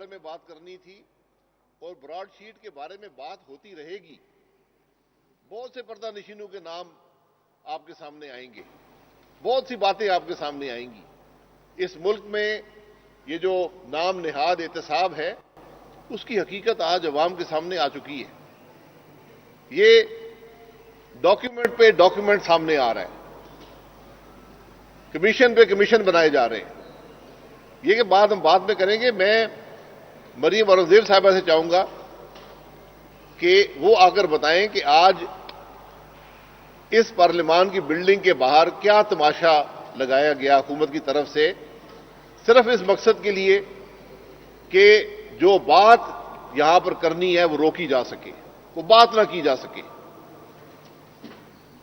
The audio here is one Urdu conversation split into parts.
بارے میں بات کرنی تھی اور براڈ شیٹ کے بارے میں بات ہوتی رہے گی. بہت سے پردہ نشینوں کے نام آپ کے سامنے آئیں گے, بہت سی باتیں آپ کے سامنے آئیں گی. اس ملک میں یہ جو نام نہاد احتساب ہے اس کی حقیقت آج عوام کے سامنے آ چکی ہے. یہ ڈاکیومنٹ پہ ڈاکیومنٹ سامنے آ رہا ہے, کمیشن پہ کمیشن بنائے جا رہے ہیں. یہ کہ بات ہم بعد میں کریں گے. میں مریم اورنگزیب صاحبہ سے چاہوں گا کہ وہ آ کر بتائیں کہ آج اس پارلیمان کی بلڈنگ کے باہر کیا تماشا لگایا گیا حکومت کی طرف سے, صرف اس مقصد کے لیے کہ جو بات یہاں پر کرنی ہے وہ روکی جا سکے, وہ بات نہ کی جا سکے.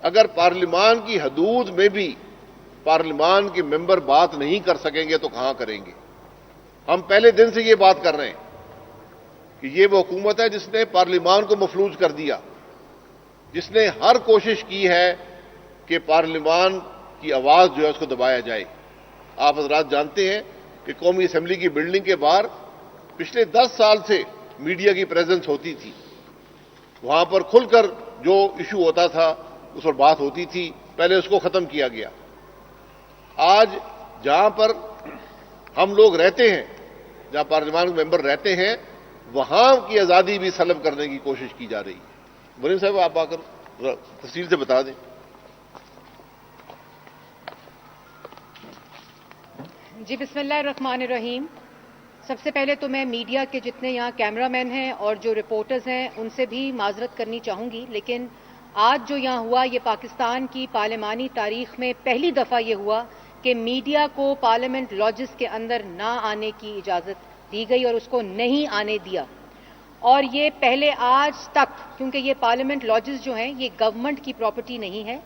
اگر پارلیمان کی حدود میں بھی پارلیمان کے ممبر بات نہیں کر سکیں گے تو کہاں کریں گے؟ ہم پہلے دن سے یہ بات کر رہے ہیں کہ یہ وہ حکومت ہے جس نے پارلیمان کو مفلوج کر دیا, جس نے ہر کوشش کی ہے کہ پارلیمان کی آواز جو ہے اس کو دبایا جائے. آپ حضرات جانتے ہیں کہ قومی اسمبلی کی بلڈنگ کے باہر پچھلے 10 سال سے میڈیا کی پریزنس ہوتی تھی. وہاں پر کھل کر جو ایشو ہوتا تھا اس پر بات ہوتی تھی. پہلے اس کو ختم کیا گیا. آج جہاں پر ہم لوگ رہتے ہیں, جہاں پارلیمان کے ممبر رہتے ہیں, وہاں کی آزادی بھی سلب کرنے کی کوشش کی جا رہی ہے. مریم صاحب آپ آ کر تفصیل سے بتا دیں. جی بسم اللہ الرحمن الرحیم. سب سے پہلے تو میں میڈیا کے جتنے یہاں کیمرہ مین ہیں اور جو رپورٹرز ہیں ان سے بھی معذرت کرنی چاہوں گی, لیکن آج جو یہاں ہوا یہ پاکستان کی پارلیمانی تاریخ میں پہلی دفعہ یہ ہوا کہ میڈیا کو پارلیمنٹ لاجز کے اندر نہ آنے کی اجازت دی گئی اور اس کو نہیں آنے دیا. اور یہ پہلے آج تک, کیونکہ یہ پارلیمنٹ لاجز جو ہیں یہ گورنمنٹ کی پراپرٹی نہیں ہے,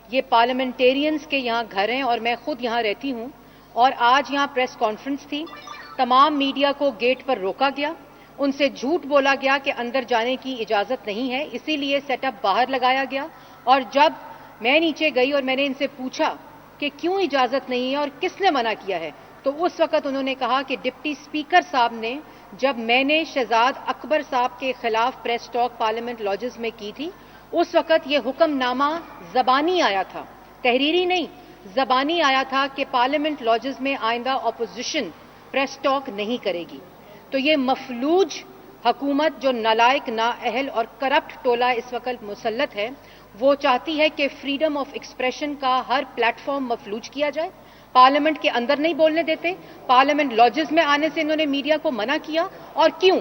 یہ پارلیمنٹیرینز کے یہاں گھر ہیں اور میں خود یہاں رہتی ہوں. اور آج یہاں پریس کانفرنس تھی, تمام میڈیا کو گیٹ پر روکا گیا, ان سے جھوٹ بولا گیا کہ اندر جانے کی اجازت نہیں ہے, اسی لیے سیٹ اپ باہر لگایا گیا. اور جب میں نیچے گئی اور میں نے ان سے پوچھا کہ کیوں اجازت نہیں ہے اور کس نے منع کیا ہے, تو اس وقت انہوں نے کہا کہ ڈپٹی اسپیکر صاحب نے, جب میں نے شہزاد اکبر صاحب کے خلاف پریس ٹاک پارلیمنٹ لاجز میں کی تھی, اس وقت یہ حکم نامہ زبانی آیا تھا, تحریری نہیں, زبانی آیا تھا کہ پارلیمنٹ لاجز میں آئندہ اپوزیشن پریس ٹاک نہیں کرے گی. تو یہ مفلوج حکومت جو نالائق, نااہل اور کرپٹ ٹولہ اس وقت مسلط ہے, وہ چاہتی ہے کہ فریڈم آف ایکسپریشن کا ہر پلیٹ فارم مفلوج کیا جائے. پارلیمنٹ کے اندر نہیں بولنے دیتے, پارلیمنٹ لاجز میں آنے سے انہوں نے میڈیا کو منع کیا. اور کیوں؟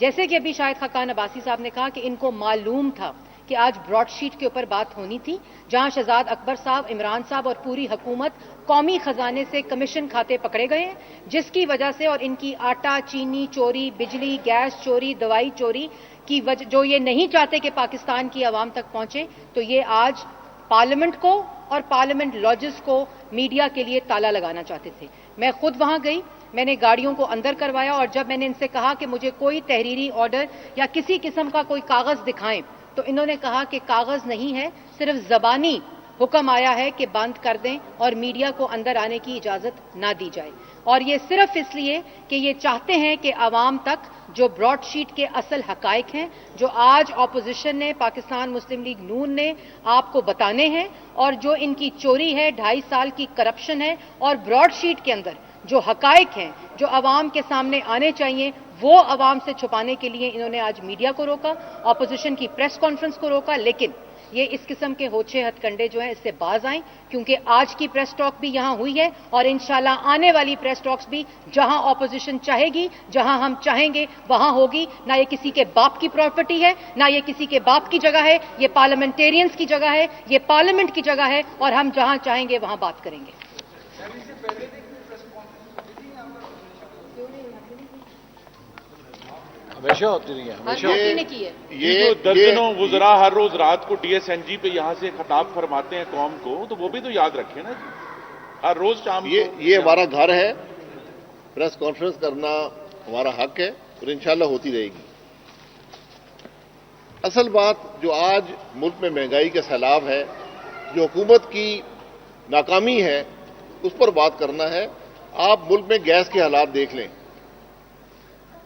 جیسے کہ ابھی شاہد خاقان عباسی صاحب نے کہا کہ ان کو معلوم تھا کہ آج براڈ شیٹ کے اوپر بات ہونی تھی, جہاں شہزاد اکبر صاحب, عمران صاحب اور پوری حکومت قومی خزانے سے کمیشن کھاتے پکڑے گئے ہیں, جس کی وجہ سے, اور ان کی آٹا چینی چوری, بجلی گیس چوری, دوائی چوری کی وجہ, جو یہ نہیں چاہتے کہ پاکستان کی عوام تک پہنچے, تو یہ آج پارلیمنٹ کو اور پارلیمنٹ لاجز کو میڈیا کے لیے تالا لگانا چاہتے تھے. میں خود وہاں گئی, میں نے گاڑیوں کو اندر کروایا, اور جب میں نے ان سے کہا کہ مجھے کوئی تحریری آرڈر یا کسی قسم کا کوئی کاغذ دکھائیں, تو انہوں نے کہا کہ کاغذ نہیں ہے, صرف زبانی حکم آیا ہے کہ بند کر دیں اور میڈیا کو اندر آنے کی اجازت نہ دی جائے. اور یہ صرف اس لیے کہ یہ چاہتے ہیں کہ عوام تک جو براڈ شیٹ کے اصل حقائق ہیں, جو آج اپوزیشن نے, پاکستان مسلم لیگ نون نے آپ کو بتانے ہیں, اور جو ان کی چوری ہے, 2.5 سال کی کرپشن ہے, اور براڈ شیٹ کے اندر جو حقائق ہیں جو عوام کے سامنے آنے چاہیے, وہ عوام سے چھپانے کے لیے انہوں نے آج میڈیا کو روکا, اپوزیشن کی پریس کانفرنس کو روکا. لیکن یہ اس قسم کے ہوچے ہتھ کنڈے جو ہیں اس سے باز آئیں, کیونکہ آج کی پریس ٹاک بھی یہاں ہوئی ہے, اور انشاءاللہ آنے والی پریس ٹاکس بھی جہاں اپوزیشن چاہے گی, جہاں ہم چاہیں گے وہاں ہوگی. نہ یہ کسی کے باپ کی پراپرٹی ہے, نہ یہ کسی کے باپ کی جگہ ہے, یہ پارلیمنٹیرینز کی جگہ ہے, یہ پارلیمنٹ کی جگہ ہے, اور ہم جہاں چاہیں گے وہاں بات کریں گے. ہمیشہ ہوتی رہی ہے, ہمیشہ کسی نے کی ہے. یہ جو درجنوں وزراء ہر روز رات کو ڈی ایس این جی پہ یہاں سے خطاب فرماتے ہیں قوم کو, تو وہ بھی تو یاد رکھیں نا جی, ہر روز شام کو. یہ ہمارا گھر ہے, پریس کانفرنس کرنا ہمارا حق ہے, اور انشاءاللہ ہوتی رہے گی. اصل بات جو آج ملک میں مہنگائی کا سیلاب ہے, جو حکومت کی ناکامی ہے, اس پر بات کرنا ہے. آپ ملک میں گیس کے حالات دیکھ لیں.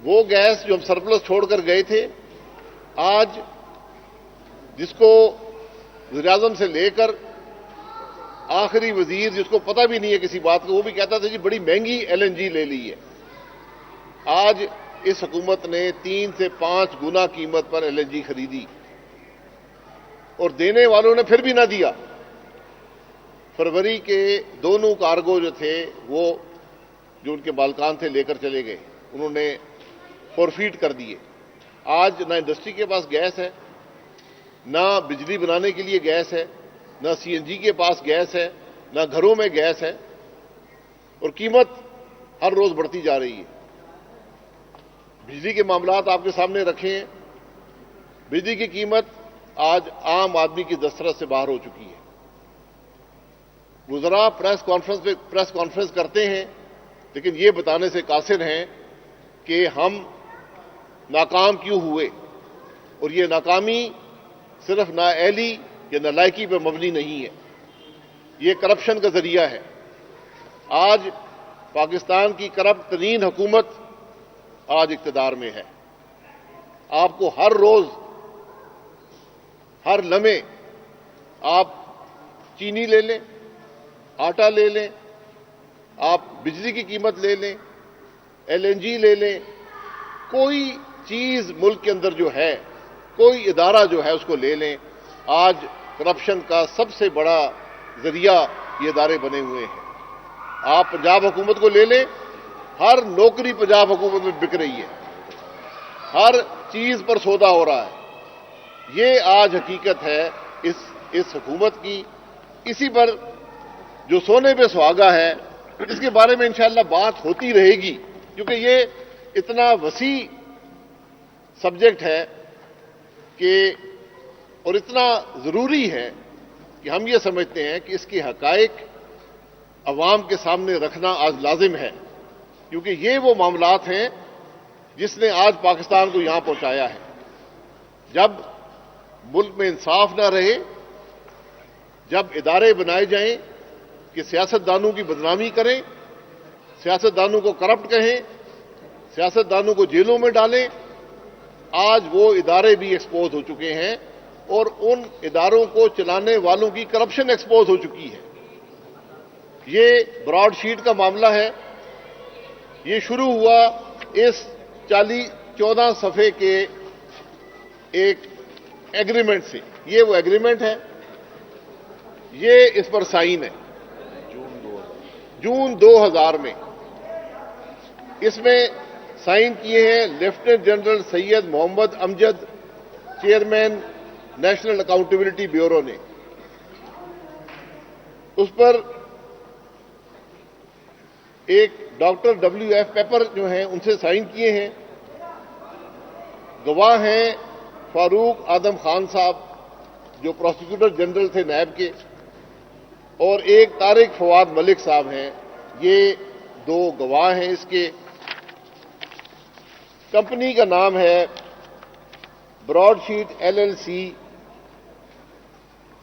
وہ گیس جو ہم سرپلس چھوڑ کر گئے تھے، آج جس کو وزیر اعظم سے لے کر آخری وزیر جس کو پتہ بھی نہیں ہے کسی بات کو، وہ بھی کہتا تھا جی بڑی مہنگی LNG لے لی ہے. آج اس حکومت نے 3 سے 5 گنا قیمت پر LNG خریدی اور دینے والوں نے پھر بھی نہ دیا. فروری کے دونوں کارگو جو تھے وہ جو ان کے مالکان تھے لے کر چلے گئے، انہوں نے فورفیٹ کر دیے. آج نہ انڈسٹری کے پاس گیس ہے، نہ بجلی بنانے کے لیے گیس ہے، نہ CNG کے پاس گیس ہے، نہ گھروں میں گیس ہے، اور قیمت ہر روز بڑھتی جا رہی ہے. بجلی کے معاملات آپ کے سامنے رکھے ہیں. بجلی کی قیمت آج عام آدمی کی دسترس سے باہر ہو چکی ہے. وزراء پریس کانفرنس کرتے ہیں، لیکن یہ بتانے سے قاصر ہیں کہ ہم ناکام کیوں ہوئے، اور یہ ناکامی صرف نااہلی یا نالائکی پر مبنی نہیں ہے، یہ کرپشن کا ذریعہ ہے. آج پاکستان کی کرپٹ ترین حکومت آج اقتدار میں ہے. آپ کو ہر روز ہر لمحے آپ چینی لے لیں، آٹا لے لیں، آپ بجلی کی قیمت لے لیں، LNG لے لیں، کوئی چیز ملک کے اندر جو ہے، کوئی ادارہ جو ہے اس کو لے لیں، آج کرپشن کا سب سے بڑا ذریعہ یہ ادارے بنے ہوئے ہیں. آپ پنجاب حکومت کو لے لیں، ہر نوکری پنجاب حکومت میں بک رہی ہے، ہر چیز پر سودا ہو رہا ہے. یہ آج حقیقت ہے اس حکومت کی. اسی پر جو سونے پہ سہاگا ہے، اس کے بارے میں انشاءاللہ بات ہوتی رہے گی، کیونکہ یہ اتنا وسیع سبجیکٹ ہے کہ اور اتنا ضروری ہے کہ ہم یہ سمجھتے ہیں کہ اس کے حقائق عوام کے سامنے رکھنا آج لازم ہے، کیونکہ یہ وہ معاملات ہیں جس نے آج پاکستان کو یہاں پہنچایا ہے. جب ملک میں انصاف نہ رہے، جب ادارے بنائے جائیں کہ سیاستدانوں کی بدنامی کریں، سیاستدانوں کو کرپٹ کہیں، سیاستدانوں کو جیلوں میں ڈالیں، آج وہ ادارے بھی ایکسپوز ہو چکے ہیں اور ان اداروں کو چلانے والوں کی کرپشن ایکسپوز ہو چکی ہے. یہ براڈ شیٹ کا معاملہ ہے. یہ شروع ہوا اس 14 صفحے کے ایک ایگریمنٹ سے. یہ وہ ایگریمنٹ ہے، یہ اس پر سائن ہے جون 2000 میں. اس میں سائن کیے ہیں لیفٹیننٹ جنرل سید محمد امجد، چیئرمین نیشنل اکاؤنٹیبلٹی بیورو نے. اس پر ایک ڈاکٹر WF پیپر جو ہیں ان سے سائن کیے ہیں. گواہ ہیں فاروق آدم خان صاحب جو پروسیکیوٹر جنرل تھے نیب کے، اور ایک طارق فواد ملک صاحب ہیں. یہ 2 گواہ ہیں اس کے. کمپنی کا نام ہے Broadsheet LLC،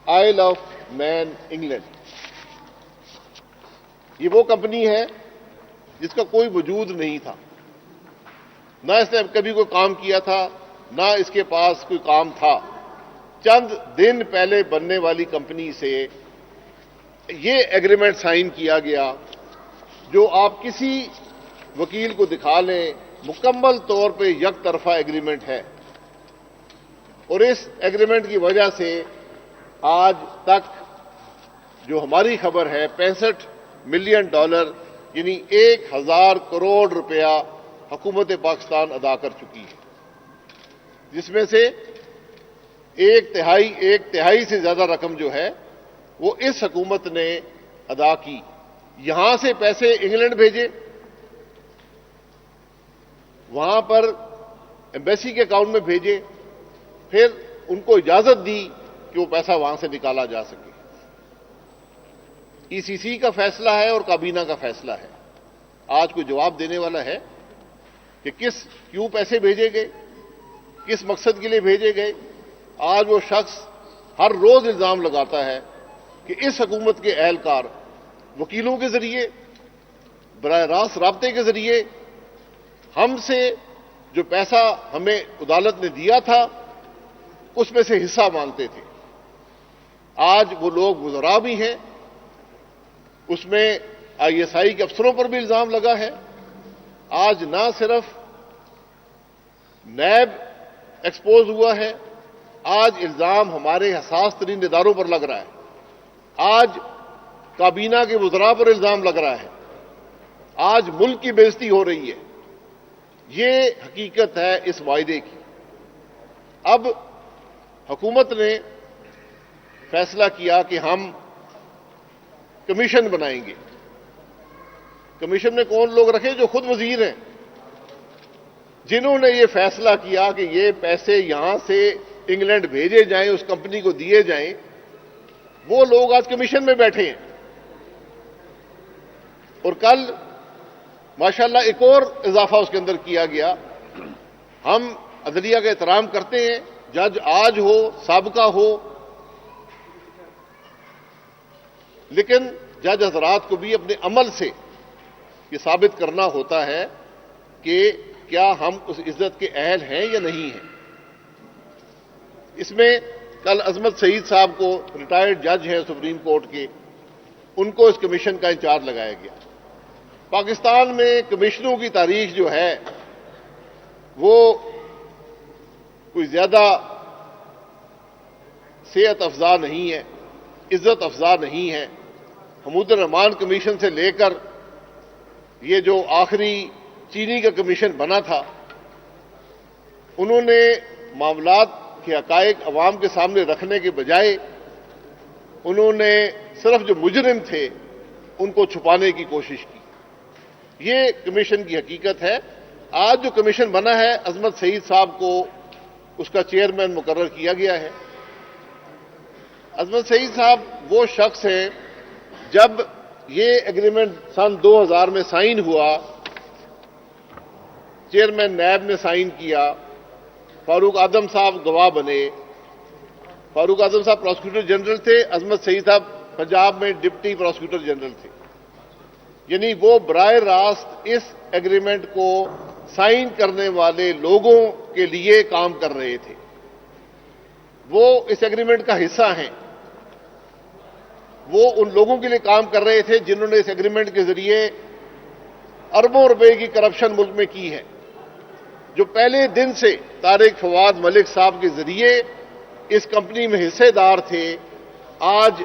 Isle of Man, England. یہ وہ کمپنی ہے جس کا کوئی وجود نہیں تھا، نہ اس نے کبھی کوئی کام کیا تھا، نہ اس کے پاس کوئی کام تھا. چند دن پہلے بننے والی کمپنی سے یہ ایگریمنٹ سائن کیا گیا، جو آپ کسی وکیل کو دکھا لیں، مکمل طور پہ یک طرفہ ایگریمنٹ ہے. اور اس ایگریمنٹ کی وجہ سے آج تک جو ہماری خبر ہے $65 ملین یعنی 1000 کروڑ روپیہ حکومت پاکستان ادا کر چکی ہے، جس میں سے ایک تہائی سے زیادہ رقم جو ہے وہ اس حکومت نے ادا کی. یہاں سے پیسے انگلینڈ بھیجے، وہاں پر ایمبیسی کے اکاؤنٹ میں بھیجے، پھر ان کو اجازت دی کہ وہ پیسہ وہاں سے نکالا جا سکے. ECC کا فیصلہ ہے اور کابینہ کا فیصلہ ہے. آج کوئی جواب دینے والا ہے کہ کیوں پیسے بھیجے گئے، کس مقصد کے لیے بھیجے گئے؟ آج وہ شخص ہر روز الزام لگاتا ہے کہ اس حکومت کے اہلکار وکیلوں کے ذریعے، براہ راست رابطے کے ذریعے ہم سے جو پیسہ ہمیں عدالت نے دیا تھا اس میں سے حصہ مانگتے تھے. آج وہ لوگ وزراء بھی ہیں, اس میں ISI کے افسروں پر بھی الزام لگا ہے. آج نہ صرف نیب ایکسپوز ہوا ہے, آج الزام ہمارے حساس ترین اداروں پر لگ رہا ہے. آج کابینہ کے وزراء پر الزام لگ رہا ہے. آج ملک کی بے عزتی ہو رہی ہے. یہ حقیقت ہے اس معاہدے کی. اب حکومت نے فیصلہ کیا کہ ہم کمیشن بنائیں گے. کمیشن میں کون لوگ رکھے؟ جو خود وزیر ہیں, جنہوں نے یہ فیصلہ کیا کہ یہ پیسے یہاں سے انگلینڈ بھیجے جائیں, اس کمپنی کو دیے جائیں, وہ لوگ آج کمیشن میں بیٹھے ہیں. اور کل ماشاءاللہ ایک اور اضافہ اس کے اندر کیا گیا. ہم عدلیہ کا احترام کرتے ہیں, جج آج ہو سابقہ ہو, لیکن جج حضرات کو بھی اپنے عمل سے یہ ثابت کرنا ہوتا ہے کہ کیا ہم اس عزت کے اہل ہیں یا نہیں ہیں. اس میں کل عظمت سعید صاحب کو, ریٹائرڈ جج ہیں سپریم کورٹ کے, ان کو اس کمیشن کا انچارج لگایا گیا. پاکستان میں کمیشنوں کی تاریخ جو ہے وہ کوئی زیادہ صحت افزا نہیں ہے, عزت افزا نہیں ہے. حمود الرحمان کمیشن سے لے کر یہ جو آخری چینی کا کمیشن بنا تھا, انہوں نے معاملات کے حقائق عوام کے سامنے رکھنے کے بجائے انہوں نے صرف جو مجرم تھے ان کو چھپانے کی کوشش کی. یہ کمیشن کی حقیقت ہے. آج جو کمیشن بنا ہے, عظمت سعید صاحب کو اس کا چیئرمین مقرر کیا گیا ہے. عظمت سعید صاحب وہ شخص ہیں, جب یہ ایگریمنٹ سن 2000 میں سائن ہوا, چیئرمین نیب نے سائن کیا, فاروق اعظم صاحب گواہ بنے. فاروق اعظم صاحب پراسیکیوٹر جنرل تھے, عظمت سعید صاحب پنجاب میں ڈپٹی پراسیکیوٹر جنرل تھے. یعنی وہ براہ راست اس ایگریمنٹ کو سائن کرنے والے لوگوں کے لیے کام کر رہے تھے. وہ اس ایگریمنٹ کا حصہ ہیں. وہ ان لوگوں کے لیے کام کر رہے تھے جنہوں نے اس ایگریمنٹ کے ذریعے اربوں روپے کی کرپشن ملک میں کی ہے, جو پہلے دن سے طارق فواد ملک صاحب کے ذریعے اس کمپنی میں حصے دار تھے. آج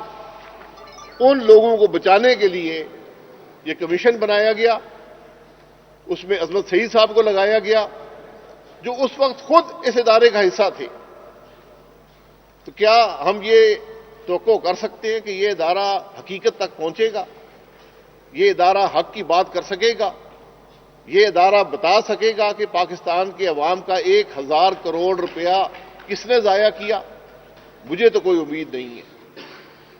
ان لوگوں کو بچانے کے لیے یہ کمیشن بنایا گیا. اس میں عظمت سعید صاحب کو لگایا گیا جو اس وقت خود اس ادارے کا حصہ تھے. تو کیا ہم یہ توقع کر سکتے ہیں کہ یہ ادارہ حقیقت تک پہنچے گا؟ یہ ادارہ حق کی بات کر سکے گا؟ یہ ادارہ بتا سکے گا کہ پاکستان کے عوام کا 1000 کروڑ روپیہ کس نے ضائع کیا؟ مجھے تو کوئی امید نہیں ہے.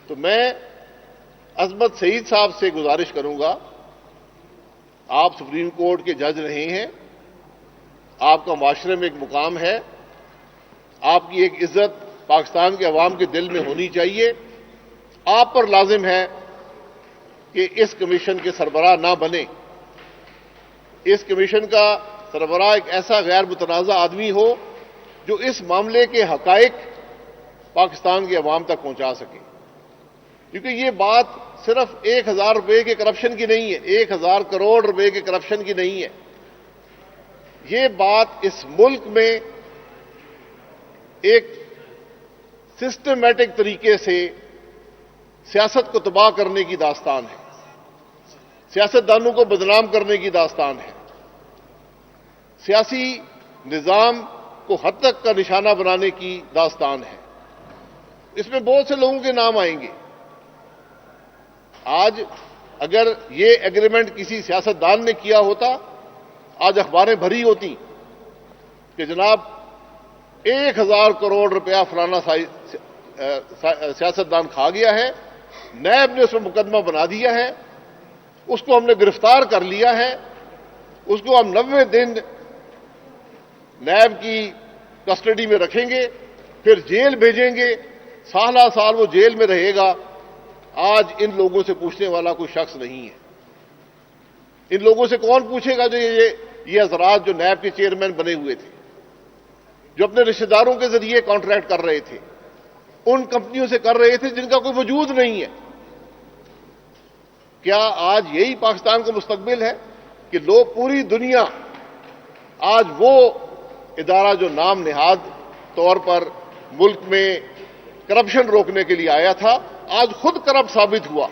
تو میں عظمت سعید صاحب سے گزارش کروں گا, آپ سپریم کورٹ کے جج رہے ہیں, آپ کا معاشرے میں ایک مقام ہے, آپ کی ایک عزت پاکستان کے عوام کے دل میں ہونی چاہیے. آپ پر لازم ہے کہ اس کمیشن کے سربراہ نہ بنے. اس کمیشن کا سربراہ ایک ایسا غیر متنازع آدمی ہو جو اس معاملے کے حقائق پاکستان کے عوام تک پہنچا سکے. کیونکہ یہ بات صرف 1000 روپے کے کرپشن کی نہیں ہے, 1000 کروڑ روپے کے کرپشن کی نہیں ہے. یہ بات اس ملک میں ایک سسٹمیٹک طریقے سے سیاست کو تباہ کرنے کی داستان ہے, سیاستدانوں کو بدنام کرنے کی داستان ہے, سیاسی نظام کو حد تک کا نشانہ بنانے کی داستان ہے. اس میں بہت سے لوگوں کے نام آئیں گے. آج اگر یہ ایگریمنٹ کسی سیاستدان نے کیا ہوتا, آج اخباریں بھری ہوتی کہ جناب 1000 کروڑ روپیہ فلانا سیاستدان کھا گیا ہے, نیب نے اس میں مقدمہ بنا دیا ہے, اس کو ہم نے گرفتار کر لیا ہے, اس کو ہم 90 دن نیب کی کسٹڈی میں رکھیں گے, پھر جیل بھیجیں گے, سالہ سال وہ جیل میں رہے گا. آج ان لوگوں سے پوچھنے والا کوئی شخص نہیں ہے. ان لوگوں سے کون پوچھے گا جو یہ یہ حضرات جو نیب کے چیئرمین بنے ہوئے تھے، جو اپنے رشتہ داروں کے ذریعے کانٹریکٹ کر رہے تھے، ان کمپنیوں سے کر رہے تھے جن کا کوئی وجود نہیں ہے. کیا آج یہی پاکستان کا مستقبل ہے کہ لوگ پوری دنیا آج وہ ادارہ جو نام نہاد طور پر ملک میں کرپشن روکنے کے لیے آیا تھا، آج خود کرپٹ ثابت ہوا؟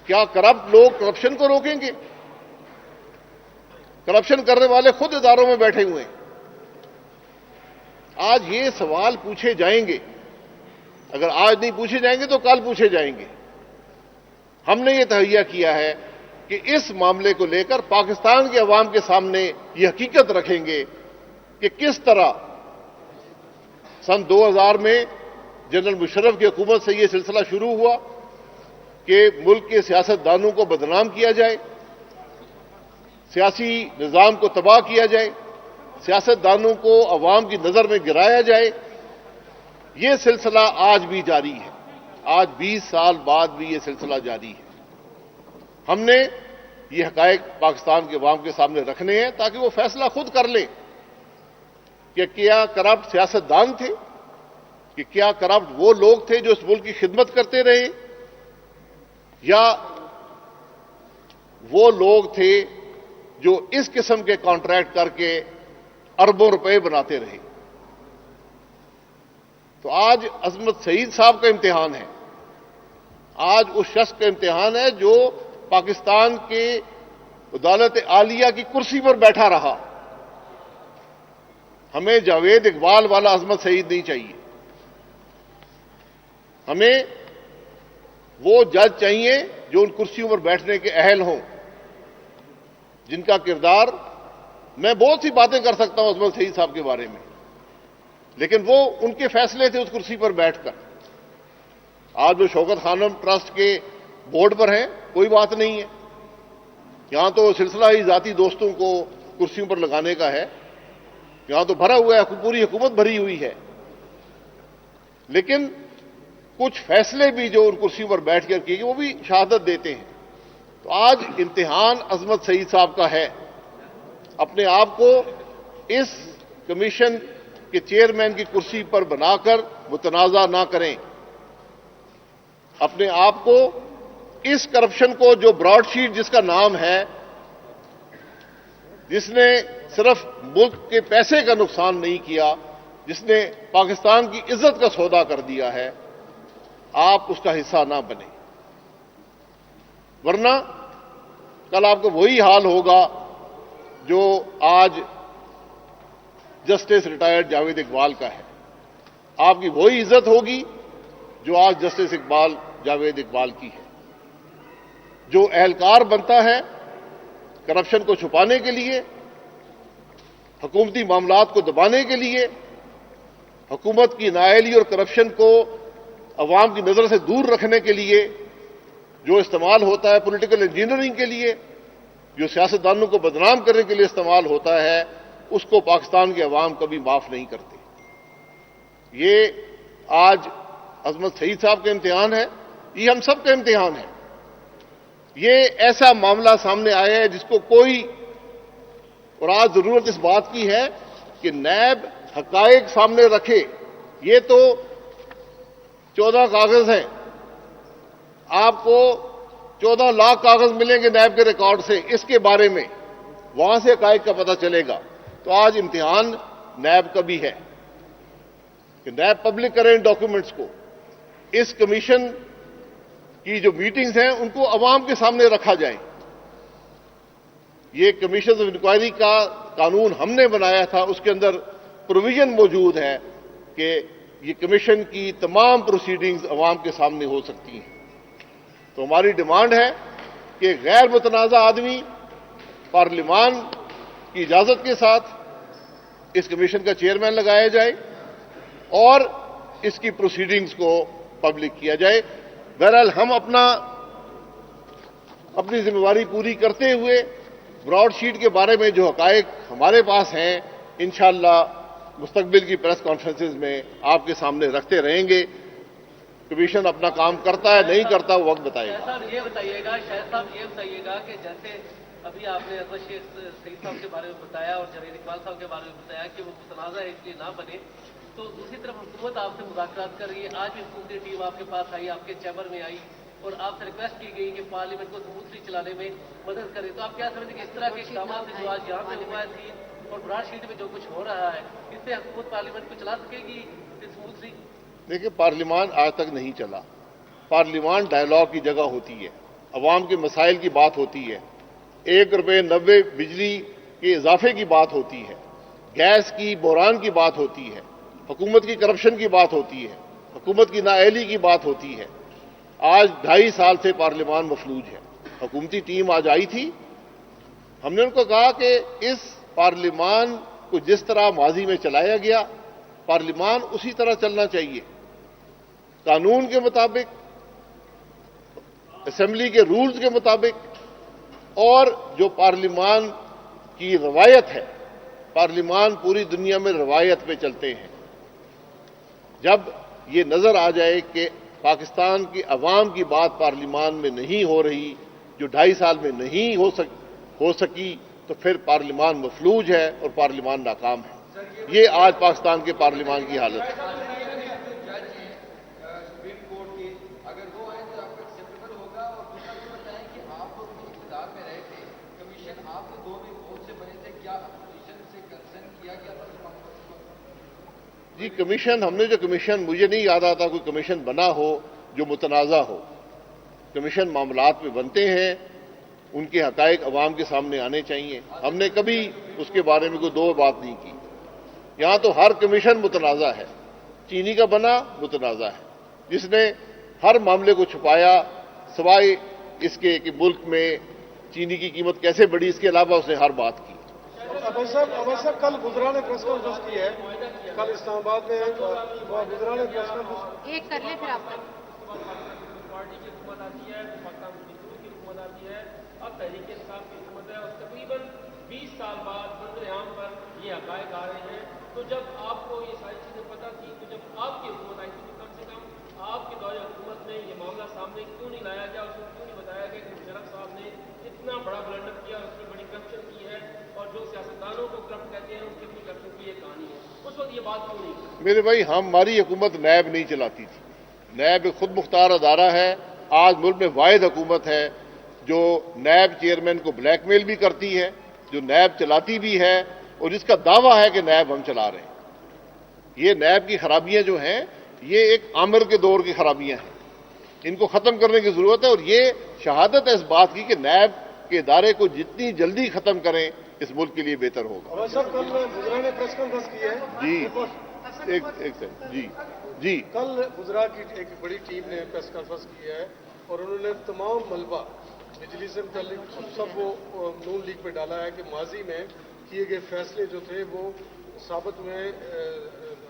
کیا کرپٹ لوگ کرپشن کو روکیں گے؟ کرپشن کرنے والے خود اداروں میں بیٹھے ہوئے ہیں. آج یہ سوال پوچھے جائیں گے، اگر آج نہیں پوچھے جائیں گے تو کل پوچھے جائیں گے. ہم نے یہ تہیہ کیا ہے کہ اس معاملے کو لے کر پاکستان کے عوام کے سامنے یہ حقیقت رکھیں گے کہ کس طرح سن 2000 میں جنرل مشرف کی حکومت سے یہ سلسلہ شروع ہوا کہ ملک کے سیاستدانوں کو بدنام کیا جائے، سیاسی نظام کو تباہ کیا جائے، سیاستدانوں کو عوام کی نظر میں گرایا جائے. یہ سلسلہ آج بھی جاری ہے، آج 20 سال بعد بھی یہ سلسلہ جاری ہے. ہم نے یہ حقائق پاکستان کے عوام کے سامنے رکھنے ہیں تاکہ وہ فیصلہ خود کر لیں کہ کیا کرپٹ سیاستدان تھے، کہ کیا کرپٹ وہ لوگ تھے جو اس ملک کی خدمت کرتے رہے، یا وہ لوگ تھے جو اس قسم کے کانٹریکٹ کر کے اربوں روپے بناتے رہے. تو آج عظمت سعید صاحب کا امتحان ہے، آج اس شخص کا امتحان ہے جو پاکستان کے عدالت عالیہ کی کرسی پر بیٹھا رہا. ہمیں جاوید اقبال والا عظمت سعید نہیں چاہیے، ہمیں وہ جج چاہیے جو ان کرسیوں پر بیٹھنے کے اہل ہوں، جن کا کردار، میں بہت سی باتیں کر سکتا ہوں عظمت سعید صاحب کے بارے میں، لیکن وہ ان کے فیصلے تھے اس کرسی پر بیٹھ کر. آج وہ شوکت خانم ٹرسٹ کے بورڈ پر ہیں، کوئی بات نہیں ہے، یہاں تو سلسلہ ہی ذاتی دوستوں کو کرسیوں پر لگانے کا ہے، یہاں تو بھرا ہوا ہے، پوری حکومت بھری ہوئی ہے. لیکن کچھ فیصلے بھی جو ان کرسیوں پر بیٹھ کر کیے گئے وہ بھی شہادت دیتے ہیں. تو آج امتحان عظمت سعید صاحب کا ہے. اپنے آپ کو اس کمیشن کے چیئرمین کی کرسی پر بنا کر متنازع نہ کریں. اپنے آپ کو اس کرپشن کو، جو براڈ شیٹ جس کا نام ہے، جس نے صرف ملک کے پیسے کا نقصان نہیں کیا، جس نے پاکستان کی عزت کا سودا کر دیا ہے، آپ اس کا حصہ نہ بنیں، ورنہ کل آپ کو وہی حال ہوگا جو آج جسٹس ریٹائرڈ جاوید اقبال کا ہے. آپ کی وہی عزت ہوگی جو آج جسٹس جاوید اقبال کی ہے. جو اہلکار بنتا ہے کرپشن کو چھپانے کے لیے، حکومتی معاملات کو دبانے کے لیے، حکومت کی نااہلی اور کرپشن کو عوام کی نظر سے دور رکھنے کے لیے، جو استعمال ہوتا ہے پولیٹیکل انجینئرنگ کے لیے، جو سیاستدانوں کو بدنام کرنے کے لیے استعمال ہوتا ہے، اس کو پاکستان کے عوام کبھی معاف نہیں کرتے. یہ آج عظمت سعید صاحب کا امتحان ہے، یہ ہم سب کا امتحان ہے. یہ ایسا معاملہ سامنے آیا ہے جس کو کوئی، اور آج ضرورت اس بات کی ہے کہ نیب حقائق سامنے رکھے. یہ تو 14 کاغذ ہیں، آپ کو 14 لاکھ کاغذ ملیں گے نیب کے ریکارڈ سے اس کے بارے میں، وہاں سے حقائق کا پتہ چلے گا. تو آج امتحان نیب کا بھی ہے کہ نیب پبلک کریں ان ڈاکیومنٹس کو. اس کمیشن کی جو میٹنگز ہیں ان کو عوام کے سامنے رکھا جائے. یہ کمیشن آف انکوائری کا قانون ہم نے بنایا تھا، اس کے اندر پروویژن موجود ہے کہ یہ کمیشن کی تمام پروسیڈنگز عوام کے سامنے ہو سکتی ہیں. تو ہماری ڈیمانڈ ہے کہ غیر متنازع آدمی پارلیمان کی اجازت کے ساتھ اس کمیشن کا چیئرمین لگایا جائے اور اس کی پروسیڈنگز کو پبلک کیا جائے. بہرحال ہم اپنی ذمہ داری پوری کرتے ہوئے براڈ شیٹ کے بارے میں جو حقائق ہمارے پاس ہیں انشاءاللہ مستقبل کی پریس کانفرنسز میں آپ کے سامنے رکھتے رہیں گے. کمیشن اپنا کام کرتا ہے نہیں کرتا وہ وقت بتائے گا. شاہد صاحب یہ بتائیے گا کہ جیسے ابھی آپ نے احمد شیخ سعید صاحب کے بارے میں بتایا اور جاوید اقبال صاحب کے بارے میں بتایا کہ وہ متنازع ہے اس لیے نہ بنے، تو دوسری طرف حکومت آپ سے مذاکرات کر رہی ہے. آج بھی حکومتی ٹیم آپ کے پاس آئی، آپ کے چیمبر میں آئی اور آپ سے ریکویسٹ کی گئی کہ پارلیمنٹ کو سموتھلی چلانے میں مدد کرے. تو آپ کیا سمجھتے کہ اس طرح کے اقدامات سے جو آج یہاں پہ ہوا ہے اور براڈ شیٹ میں جو کچھ ہو رہا ہے، اس سے حکومت پارلیمنٹ کو چلا سکے گی سموتھلی؟ دیکھیں، پارلیمان آج تک نہیں چلا. پارلیمان ڈائلاگ کی جگہ ہوتی ہے، عوام کے مسائل کی بات ہوتی ہے، 1.90 بجلی کے اضافے کی بات ہوتی ہے، گیس کی بحران کی بات ہوتی ہے، حکومت کی کرپشن کی بات ہوتی ہے، حکومت کی نااہلی کی بات ہوتی ہے. آج 2.5 سال سے پارلیمان مفلوج ہے. حکومتی ٹیم آج آئی تھی، ہم نے ان کو کہا کہ اس پارلیمان کو جس طرح ماضی میں چلایا گیا، پارلیمان اسی طرح چلنا چاہیے، قانون کے مطابق، اسمبلی کے رولز کے مطابق، اور جو پارلیمان کی روایت ہے. پارلیمان پوری دنیا میں روایت پہ چلتے ہیں. جب یہ نظر آ جائے کہ پاکستان کی عوام کی بات پارلیمان میں نہیں ہو رہی، جو 2.5 سال میں نہیں ہو سکی، تو پھر پارلیمان مفلوج ہے اور پارلیمان ناکام ہے. یہ آج پاکستان کے پارلیمان کی حالت ہے. جی، کمیشن، ہم نے جو کمیشن، مجھے نہیں یاد آتا کوئی کمیشن بنا ہو جو متنازع ہو. کمیشن معاملات میں بنتے ہیں، ان کے حقائق عوام کے سامنے آنے چاہیے. ہم نے کبھی اس کے بارے میں کوئی دو بات نہیں کی. یہاں تو ہر کمیشن متنازع ہے. چینی کا بنا متنازع ہے، جس نے ہر معاملے کو چھپایا سوائے اس کے کہ ملک میں چینی کی قیمت کیسے بڑھی، اس کے علاوہ اس نے ہر بات کی. عبید صاحب کل وزراء نے پریس کانفرنس کی ہے، کل اسلام آباد میں وزراء نے پریس کانفرنس ایک کر لیں پھر آپ پارٹی کی حکومت آتی ہے، پاکستان کی حکومت آتی ہے، اب تحریک انصاف کی حکومت ہے، اور تقریباً 20 سال بعد منظر عام پر یہ حقائق آ رہے ہیں. تو جب آپ کو یہ ساری چیزیں پتہ تھی، تو جب آپ کی حکومت آئی تھی تو کم سے کم آپ کے دور حکومت میں یہ معاملہ سامنے کیوں نہیں لایا گیا، اس کو کیوں نہیں بتایا گیا کہ مشرف صاحب نے اتنا بڑا بلنڈر کیا، اس میں بڑی کرپشن کی ہے، اور جو سیاستدانوں کو کرپٹ کہتے ہیں ان کی اپنی کرپشن کی یہ کہانی ہے. اس وقت یہ بات کیوں نہیں کی؟ میرے بھائی، ہماری حکومت نیب نہیں چلاتی تھی. نیب ایک خود مختار ادارہ ہے. آج ملک میں واحد حکومت ہے جو نیب چیئرمین کو بلیک میل بھی کرتی ہے، جو نیب چلاتی بھی ہے، اور جس کا دعویٰ ہے کہ نیب ہم چلا رہے ہیں. یہ نیب کی خرابیاں جو ہیں، یہ ایک عامر کے دور کی خرابیاں ہیں. ان کو ختم کرنے کی ضرورت ہے، اور یہ شہادت ہے اس بات کی کہ نیب کے ادارے کو جتنی جلدی ختم کریں اس ملک کے لیے بہتر ہوگا. عبید صاحب کل وزراء نے پریس کانفرنس کی ہے. جی، ایک سیکنڈ. جی کل وزراء کی ایک بڑی ٹیم نے پریس کانفرنس کی ہے اور انہوں نے تمام ملبہ بجلی سے متعلق سب وہ نون لیگ پہ ڈالا ہے کہ ماضی میں کیے گئے فیصلے جو تھے وہ ثابت ہوئے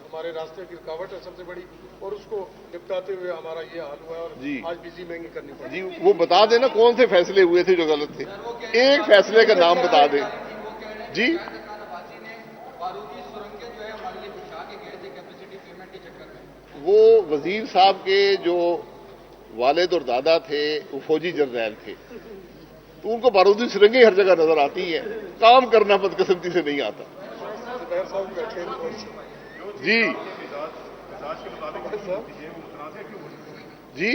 ہمارے راستے کی رکاوٹ ہے سب سے بڑی، اور اس کو نپٹاتے ہوئے ہمارا یہ حال ہوا ہے، اور جی آج بجلی مہنگی کرنی پڑی. جی، وہ بتا دیں نا کون سے فیصلے ہوئے تھے جو غلط تھے. ایک فیصلے کا نام بتا دیں. جی، وہ وزیر صاحب کے جو والد اور دادا تھے وہ فوجی جرنیل تھے، تو ان کو بارودی سرنگیں ہر جگہ نظر آتی ہیں. کام کرنا بدقسمتی سے نہیں آتا. زبیر صاحب بیٹھے ہیں. جی مزاج کے مطابق جی،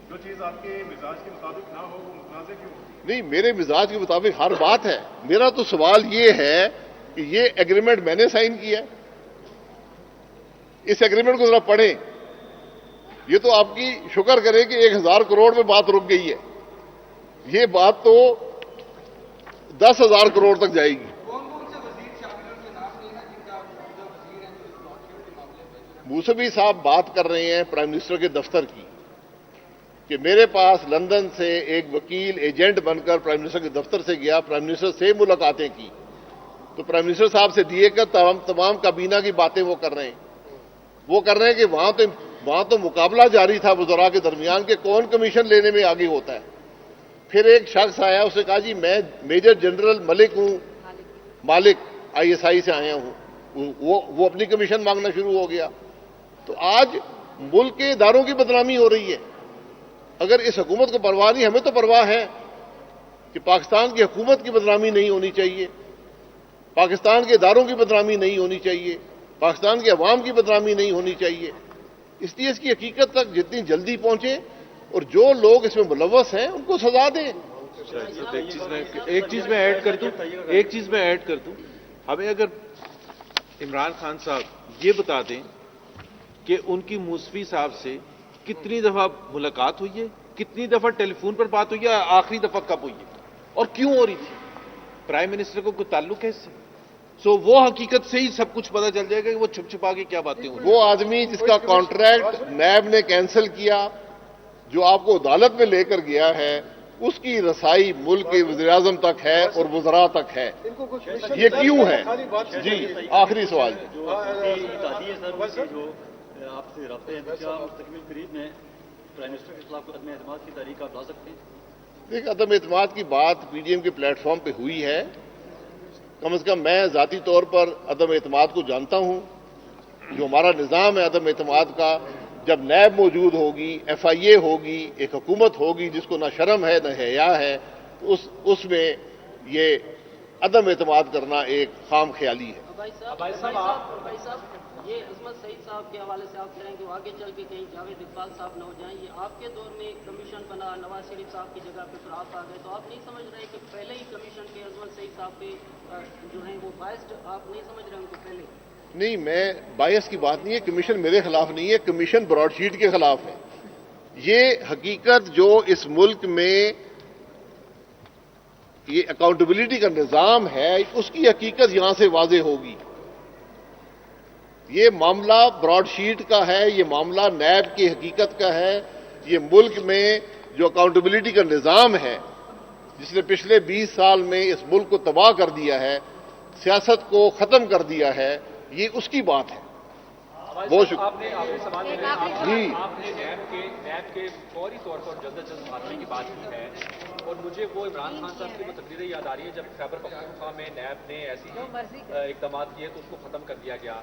جو چیز آپ کے مزاج کے مطابق نہ ہو وہ متنازع کیوں؟ نہیں، میرے مزاج کے مطابق ہر بات ہے. میرا تو سوال یہ ہے کہ یہ ایگریمنٹ میں نے سائن کیا ہے، اس ایگریمنٹ کو ذرا پڑھیں. یہ تو آپ کی شکر کریں کہ 1000 کروڑ میں بات رک گئی ہے. یہ بات تو 10,000 کروڑ تک جائے گی. موسوی صاحب بات کر رہے ہیں پرائم منسٹر کے دفتر کی کہ میرے پاس لندن سے ایک وکیل ایجنٹ بن کر پرائم منسٹر کے دفتر سے گیا، پرائم منسٹر سے ملاقاتیں کی، تو پرائم منسٹر صاحب سے دیے کر تمام کابینہ کی باتیں وہ کر رہے ہیں. وہ کر رہے ہیں کہ وہاں تو مقابلہ جاری تھا وزراء کے درمیان کہ کون کمیشن لینے میں آگے ہوتا ہے. پھر ایک شخص آیا، اس نے کہا جی میں میجر جنرل ملک ہوں، مالک ISI سے آیا ہوں. وہ اپنی کمیشن مانگنا شروع ہو گیا. تو آج ملک کے اداروں کی بدنامی ہو رہی ہے. اگر اس حکومت کو پرواہ نہیں، ہمیں تو پرواہ ہے. کہ پاکستان کی حکومت کی بدنامی نہیں ہونی چاہیے، پاکستان کے اداروں کی بدنامی نہیں ہونی چاہیے، پاکستان کے عوام کی بدنامی نہیں ہونی چاہیے. اس لیے اس کی حقیقت تک جتنی جلدی پہنچے اور جو لوگ اس میں ملوث ہیں ان کو سزا دیں. ایک چیز میں ایڈ کر دوں. ہمیں اگر عمران خان صاحب یہ بتا دیں کہ ان کی موسوی صاحب سے کتنی دفعہ ملاقات ہوئی ہے، کتنی دفعہ ٹیلی فون پر بات ہوئی ہے، آخری دفعہ کب ہوئی ہے اور کیوں ہو رہی تھی. پرائم منسٹر کو کوئی تعلق ہے اس سے؟ وہ حقیقت سے ہی سب کچھ پتہ چل جائے گا کہ وہ چھپ چھپا کے کیا باتیں ہو رہی ہیں. وہ آدمی جس کا کانٹریکٹ نیب نے کینسل کیا، جو آپ کو عدالت میں لے کر گیا ہے، اس کی رسائی ملک کے وزیر اعظم تک ہے اور وزراء تک ہے. ان کو کچھ یہ کیوں ہے؟ جی آخری سوال. جو آپ سے رابطے ہیں کیا مستقبل قریب میں پرائم منسٹر کے خلاف عدم اعتماد کی تحریک آپ لا سکتے ہیں؟ دیکھ، عدم اعتماد کی بات پی ڈی ایم کے پلیٹ فارم پہ ہوئی ہے. کم از کم میں ذاتی طور پر عدم اعتماد کو جانتا ہوں. جو ہمارا نظام ہے عدم اعتماد کا، جب نیب موجود ہوگی، ایف آئی اے ہوگی، ایک حکومت ہوگی جس کو نہ شرم ہے نہ حیا ہے، اس میں یہ عدم اعتماد کرنا ایک خام خیالی ہے. بھائی صاحب یہ عصمت سعید صاحب کے حوالے سے آپ کہہ رہے ہیں کہ وہ آگے چل کے کہیں جاوید اقبال صاحب نہ ہو جائیں. یہ آپ کے دور میں ایک کمیشن بنا، نواز شریف صاحب کی جگہ پہ پھر آپ آ گئے، تو آپ نہیں سمجھ رہے کہ پہلے ہی کمیشن کے عصمت سعید صاحب پہ جو ہیں وہ بائسڈ، آپ نہیں سمجھ رہے ان کو پہلے؟ نہیں، میں بائس کی بات نہیں ہے. کمیشن میرے خلاف نہیں ہے، کمیشن براڈ شیٹ کے خلاف ہے. یہ حقیقت جو اس ملک میں یہ اکاؤنٹیبلٹی کا نظام ہے، اس کی حقیقت یہاں سے واضح ہوگی. یہ معاملہ براڈ شیٹ کا ہے، یہ معاملہ نیب کی حقیقت کا ہے. یہ ملک میں جو اکاؤنٹیبلٹی کا نظام ہے، جس نے پچھلے 20 سال میں اس ملک کو تباہ کر دیا ہے، سیاست کو ختم کر دیا ہے، یہ اس کی بات ہے. بہت شکریہ. آپ نے سوال جی آپ نے نیب کے فوری طور پر جلد از جلد خاتمے کی بات کی ہے، اور مجھے وہ عمران خان صاحب کی وہ تقریریں یاد آ رہی ہیں جب خیبر پختونخوا میں نیب نے ایسی اقدامات کیے تو اس کو ختم کر دیا گیا.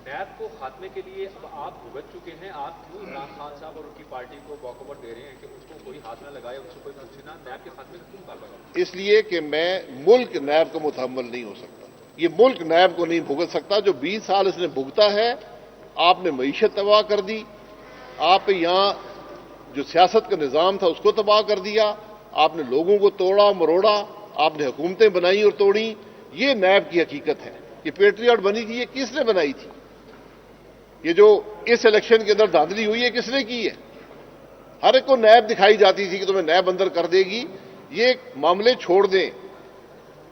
نیب کو خاتمے کے لیے اب آپ بھگت چکے ہیں، آپ کیوں عمران خان صاحب اور ان کی پارٹی کو واک اوور دے رہے ہیں کہ اس کو کوئی ہاتھ نہ لگائے، اس سے کوئی پوچھے نہ؟ نیب کے خاتمے کا کیوں مطالبہ کریں؟ اس لیے کہ میں ملک نیب کو متحمل نہیں ہو سکتا. یہ ملک نیب کو نہیں بھگت سکتا. جو 20 سال اس نے بھگتا ہے، آپ نے معیشت تباہ کر دی، آپ یہاں جو سیاست کا نظام تھا اس کو تباہ کر دیا، آپ نے لوگوں کو توڑا مروڑا، آپ نے حکومتیں بنائی اور توڑی. یہ نیب کی حقیقت ہے. یہ پیٹریاٹ بنی تھی، یہ کس نے بنائی تھی؟ یہ جو اس الیکشن کے اندر دھاندلی ہوئی ہے کس نے کی ہے؟ ہر ایک کو نیب دکھائی جاتی تھی کہ تمہیں نیب اندر کر دے گی. یہ معاملے چھوڑ دیں،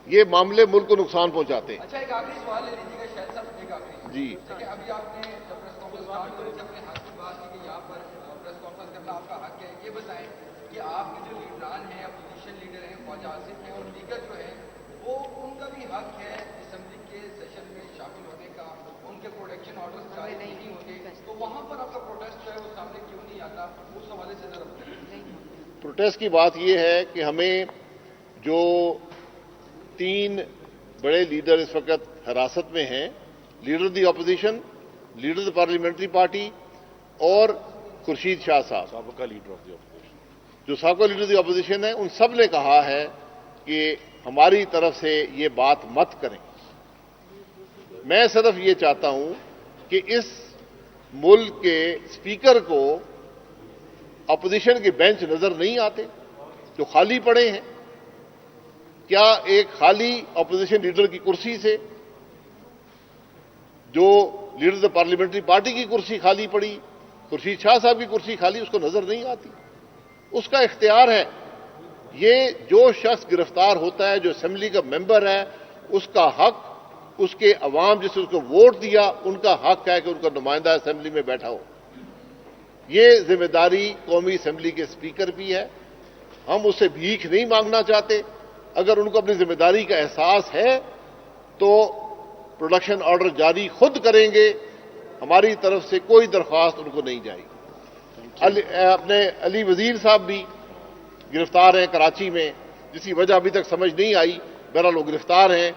یہ معاملے ملک کو نقصان پہنچاتے ہیں. اچھا ایک آخری سوال لے لیجیے گا شاید صاحب، ایک آخری جی دیکھیں ابھی آپ نے جب پریس کانفرنس اسٹارٹ ہوئی اپنے حق کی بات کی کہ یہاں پر پریس کانفرنس کرنا آپ کا حق ہے. یہ بتائیں کہ آپ کے جو لیڈران ہیں، اپوزیشن لیڈر ہیں، خواجہ آصف ہیں اور دیگر جو ہیں، وہ ان کا بھی حق ہے اسمبلی کے سیشن میں شامل ہونے کا. ان کے پروٹیکشن آرڈرز جاری نہیں ہوتے تو وہاں پر آپ کا پروٹیسٹ جو ہے وہ سامنے کیوں نہیں آتا؟ اس حوالے سے ذرا بتائیں. پروٹیسٹ کی بات یہ ہے کہ ہمیں جو 3 بڑے لیڈر اس وقت حراست میں ہیں، لیڈر دی اپوزیشن، لیڈر دی پارلیمنٹری پارٹی اور خورشید شاہ صاحب، سابقہ لیڈر آف دی اپوزیشن، جو سابقہ لیڈر دی اپوزیشن ہے، ان سب نے کہا ہے کہ ہماری طرف سے یہ بات مت کریں. میں صرف یہ چاہتا ہوں کہ اس ملک کے اسپیکر کو اپوزیشن کے بینچ نظر نہیں آتے جو خالی پڑے ہیں. کیا ایک خالی اپوزیشن لیڈر کی کرسی سے جو لیڈر پارلیمنٹری پارٹی کی کرسی خالی پڑی، خورشید شاہ صاحب کی کرسی خالی، اس کو نظر نہیں آتی؟ اس کا اختیار ہے. یہ جو شخص گرفتار ہوتا ہے، جو اسمبلی کا ممبر ہے، اس کا حق، اس کے عوام جس نے اس کو ووٹ دیا ان کا حق ہے کہ ان کا نمائندہ اسمبلی میں بیٹھا ہو. یہ ذمہ داری قومی اسمبلی کے اسپیکر بھی ہے. ہم اس سے بھیک نہیں مانگنا چاہتے. اگر ان کو اپنی ذمہ داری کا احساس ہے تو پروڈکشن آرڈر جاری خود کریں گے. ہماری طرف سے کوئی درخواست ان کو نہیں جائے گی. اپنے علی وزیر صاحب بھی گرفتار ہیں کراچی میں، جس کی وجہ ابھی تک سمجھ نہیں آئی. بہرحال وہ گرفتار ہیں،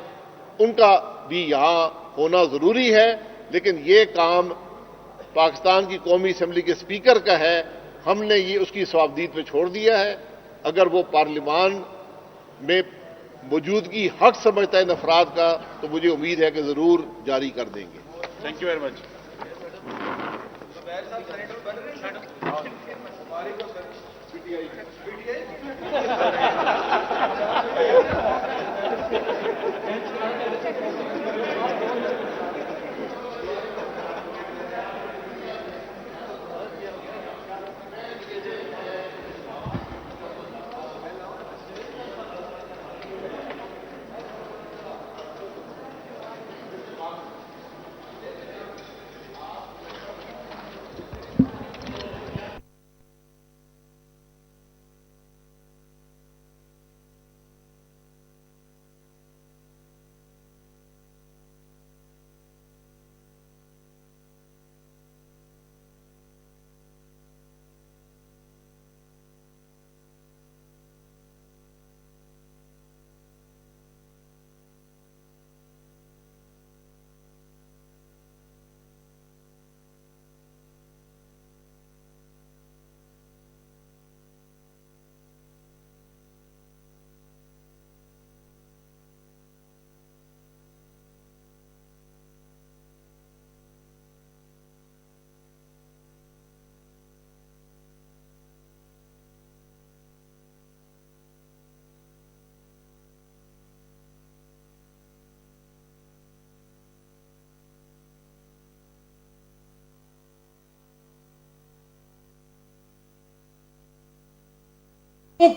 ان کا بھی یہاں ہونا ضروری ہے. لیکن یہ کام پاکستان کی قومی اسمبلی کے اسپیکر کا ہے. ہم نے یہ اس کی صوابدید پہ چھوڑ دیا ہے. اگر وہ پارلیمان میں موجودگی حق سمجھتا ہے ان افراد کا تو مجھے امید ہے کہ ضرور جاری کر دیں گے. Thank you very much.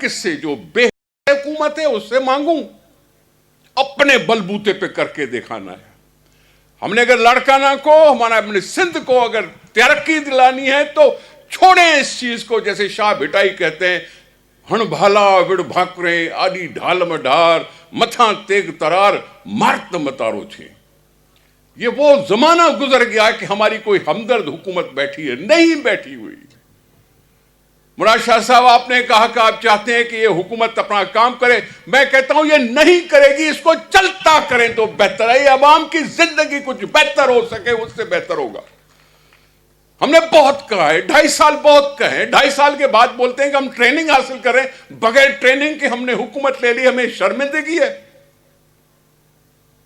کس سے جو بے حکومت ہے اس سے مانگوں؟ اپنے بلبوتے پہ کر کے دکھانا ہے. ہم نے اگر لاڑکانہ کو ہمارا اپنے سندھ کو اگر ترقی دلانی ہے تو چھوڑیں اس چیز کو, جیسے شاہ بھٹائی کہتے ہیں, ہن بھالا وڑ بھاکرے آدی ڈھال مڈھار متھاں تیگ ترار مارت متارو چھے. یہ وہ زمانہ گزر گیا کہ ہماری کوئی ہمدرد حکومت بیٹھی ہے, نہیں بیٹھی ہوئی. مراد شاہ صاحب آپ نے کہا کہ آپ چاہتے ہیں کہ یہ حکومت اپنا کام کرے. میں کہتا ہوں یہ نہیں کرے گی, اس کو چلتا کریں تو بہتر ہے. یہ عوام کی زندگی کچھ بہتر ہو سکے اس سے بہتر ہوگا. ہم نے بہت کہا ہے, 2.5 سال بہت کہے, 2.5 سال کے بعد بولتے ہیں کہ ہم ٹریننگ حاصل کریں. بغیر ٹریننگ کے ہم نے حکومت لے لی, ہمیں شرمندگی ہے.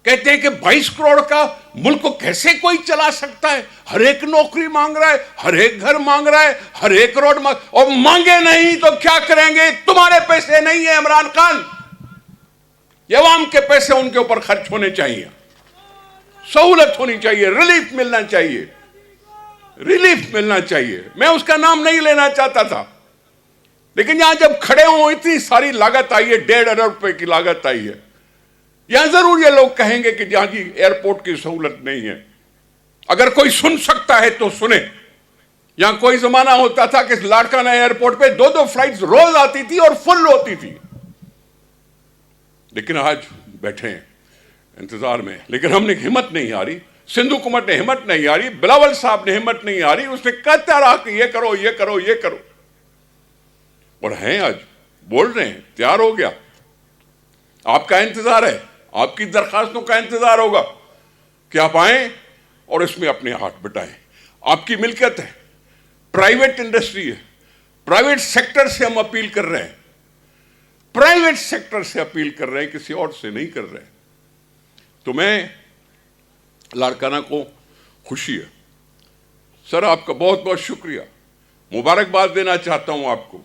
کہتے ہیں کہ 22 کروڑ کا ملک کو کیسے کوئی چلا سکتا ہے؟ ہر ایک نوکری مانگ رہا ہے, ہر ایک گھر مانگ رہا ہے, ہر ایک روڈ اور مانگے نہیں تو کیا کریں گے؟ تمہارے پیسے نہیں ہیں عمران خان, یہ عوام کے پیسے ان کے اوپر خرچ ہونے چاہیے, سہولت ہونی چاہیے, ریلیف ملنا چاہیے, ریلیف ملنا چاہیے. میں اس کا نام نہیں لینا چاہتا تھا, لیکن یہاں جب کھڑے ہوں اتنی ساری لاگت آئی ہے, 1.5 ارب روپے کی لاگت آئی ہے. یہاں ضرور یہ لوگ کہیں گے کہ جہاں جی ایئرپورٹ کی سہولت نہیں ہے. اگر کوئی سن سکتا ہے تو سنے. یہاں کوئی زمانہ ہوتا تھا کہ لاڑکانہ ایئرپورٹ پہ 2 فلائٹس روز آتی تھی اور فل ہوتی تھی. لیکن آج بیٹھے ہیں انتظار میں, لیکن ہم نے ہمت نہیں ہاری, سندھ حکومت نے ہمت نہیں ہاری, بلاول صاحب نے ہمت نہیں ہاری. اس نے کہتا رہا کہ یہ کرو یہ کرو یہ کرو, اور ہیں آج بول رہے ہیں. تیار ہو گیا, آپ کا انتظار ہے, آپ کی درخواستوں کا انتظار ہوگا کہ آپ آئیں اور اس میں اپنے ہاتھ بٹائیں. آپ کی ملکت ہے, پرائیویٹ انڈسٹری ہے, پرائیویٹ سیکٹر سے ہم اپیل کر رہے ہیں, پرائیویٹ سیکٹر سے اپیل کر رہے ہیں, کسی اور سے نہیں کر رہے ہیں. تو میں لاڑکانہ کو خوشی ہے سر, آپ کا بہت بہت شکریہ, مبارکباد دینا چاہتا ہوں آپ کو.